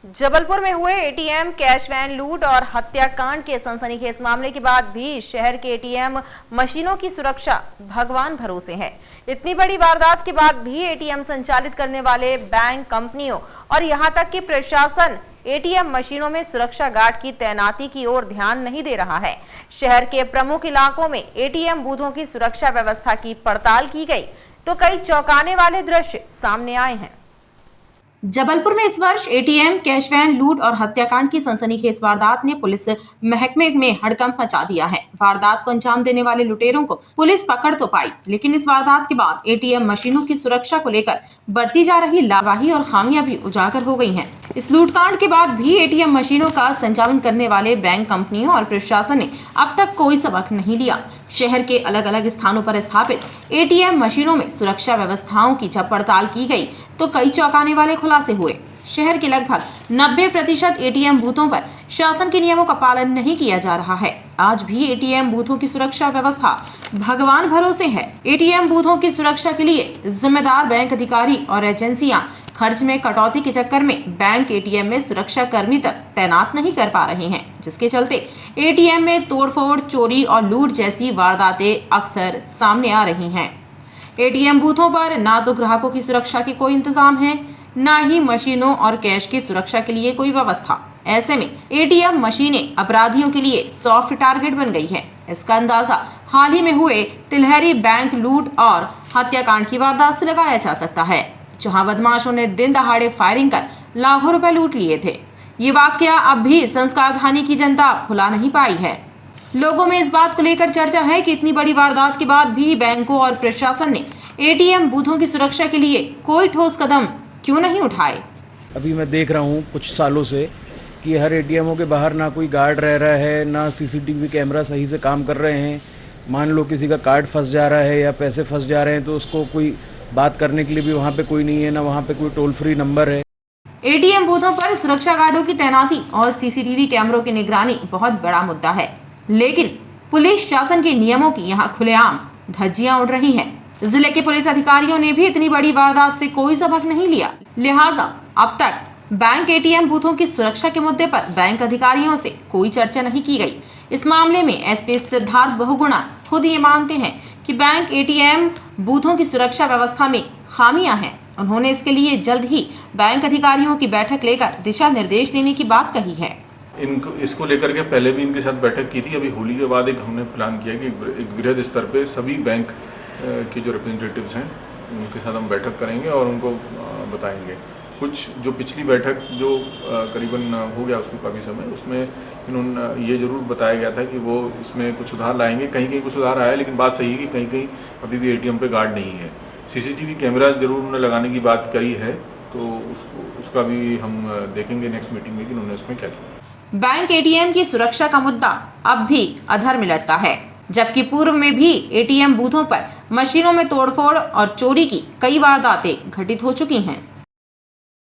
जबलपुर में हुए ATM cash van लूट और हत्याकांड के सनसनीखेज मामले के बाद भी शहर के एटीएम मशीनों की सुरक्षा भगवान भरोसे है। इतनी बड़ी वारदात के बाद भी एटीएम संचालित करने वाले बैंक कंपनियों और यहां तक कि प्रशासन एटीएम मशीनों में सुरक्षा गार्ड की तैनाती की ओर ध्यान नहीं दे रहा है। शहर के प्रमुख इलाकों में एटीएम बूथों की सुरक्षा व्यवस्था की पड़ताल की गई तो कई चौंकाने वाले दृश्य सामने आए हैं। जबलपुर में इस वर्ष एटीएम कैश वैन लूट और हत्याकांड की सनसनीखेज वारदात ने पुलिस महकमे में हड़कंप मचा दिया है। वारदात को अंजाम देने वाले लुटेरों को पुलिस पकड़ तो पाई, लेकिन इस वारदात के बाद एटीएम मशीनों की सुरक्षा को लेकर बरती जा रही लापरवाही और खामियां भी उजागर हो गई हैं। इस लूटकांड के बाद भी एटीएम मशीनों का संचालन करने वाले बैंक कंपनियों और प्रशासन ने अब तक कोई सबक नहीं लिया। शहर के अलग अलग स्थानों पर स्थापित एटीएम मशीनों में सुरक्षा व्यवस्थाओं की जब पड़ताल की गई तो कई चौंकाने वाले खुलासे हुए। शहर के लगभग 90% एटीएम बूथों पर शासन के नियमों का पालन नहीं किया जा रहा है। आज भी एटीएम बूथों की सुरक्षा व्यवस्था भगवान भरोसे है। एटीएम बूथों की सुरक्षा के लिए जिम्मेदार बैंक अधिकारी और एजेंसियां खर्च में कटौती के चक्कर में बैंक एटीएम में सुरक्षा कर्मी तक तैनात नहीं कर पा रहे हैं, जिसके चलते एटीएम में तोड़फोड़, चोरी और लूट जैसी वारदातें अक्सर सामने आ रही हैं। एटीएम बूथों पर ना तो ग्राहकों की सुरक्षा के कोई इंतजाम है, ना ही मशीनों और कैश की सुरक्षा के लिए कोई व्यवस्था। ऐसे में एटीएम मशीनें अपराधियों के लिए सॉफ्ट टारगेट बन गई है। इसका अंदाजा हाल ही में हुए तिलहरी बैंक लूट और हत्याकांड की वारदात से लगाया जा सकता है, जहां बदमाशों ने दिन दहाड़े फायरिंग कर लाखों रुपए लूट लिए थे। ये वाकया अब भी संस्कारधानी की जनता भुला नहीं पाई है। लोगों में इस बात को लेकर चर्चा है कि इतनी बड़ी वारदात के बाद भी बैंकों और प्रशासन ने एटीएम बूथों की सुरक्षा के लिए कोई ठोस कदम क्यों नहीं उठाए। अभी मैं देख रहा हूँ कुछ सालों से कि हर एटीएमों के बाहर ना कोई गार्ड रह रहा है, ना सीसीटीवी कैमरा सही से काम कर रहे हैं। मान लो किसी का कार्ड फंस जा रहा है या पैसे फंस जा रहे हैं तो उसको कोई बात करने के लिए भी वहाँ पे कोई नहीं है, ना वहाँ पे कोई टोल फ्री नंबर है। एटीएम बूथों पर सुरक्षा गार्डों की तैनाती और सीसीटीवी कैमरों की निगरानी बहुत बड़ा मुद्दा है, लेकिन पुलिस शासन के नियमों की यहाँ खुलेआम धज्जियां उड़ रही हैं। जिले के पुलिस अधिकारियों ने भी इतनी बड़ी वारदात से कोई सबक नहीं लिया, लिहाजा अब तक बैंक एटीएम बूथों की सुरक्षा के मुद्दे पर बैंक अधिकारियों से कोई चर्चा नहीं की गई। इस मामले में एसपी सिद्धार्थ बहुगुणा खुद ये मानते हैं कि बैंक एटीएम बूथों की सुरक्षा व्यवस्था में खामियां हैं। उन्होंने इसके लिए जल्द ही बैंक अधिकारियों की बैठक लेकर दिशा निर्देश देने की बात कही है। इसको लेकर के पहले भी इनके साथ बैठक की थी। अभी होली के बाद एक हमने प्लान किया कि एक वृहद स्तर पे सभी बैंक के जो रिप्रेजेंटेटिव्स हैं उनके साथ हम बैठक करेंगे और उनको बताएंगे। कुछ जो पिछली बैठक जो करीबन हो गया उसको काफ़ी समय, उसमें इन्होंने ये ज़रूर बताया गया था कि वो इसमें कुछ सुधार लाएंगे। कहीं कहीं कुछ सुधार आया, लेकिन बात सही है कि कहीं कहीं अभी भी एटीएम पे गार्ड नहीं है। सीसीटीवी कैमरा ज़रूर उन्होंने लगाने की बात करी है, तो उसका भी हम देखेंगे नेक्स्ट मीटिंग में कि उन्होंने उसमें क्या किया। बैंक एटीएम की सुरक्षा का मुद्दा अब भी अधर में लटका है, जबकि पूर्व में भी एटीएम बूथों पर मशीनों में तोड़फोड़ और चोरी की कई वारदातें घटित हो चुकी हैं।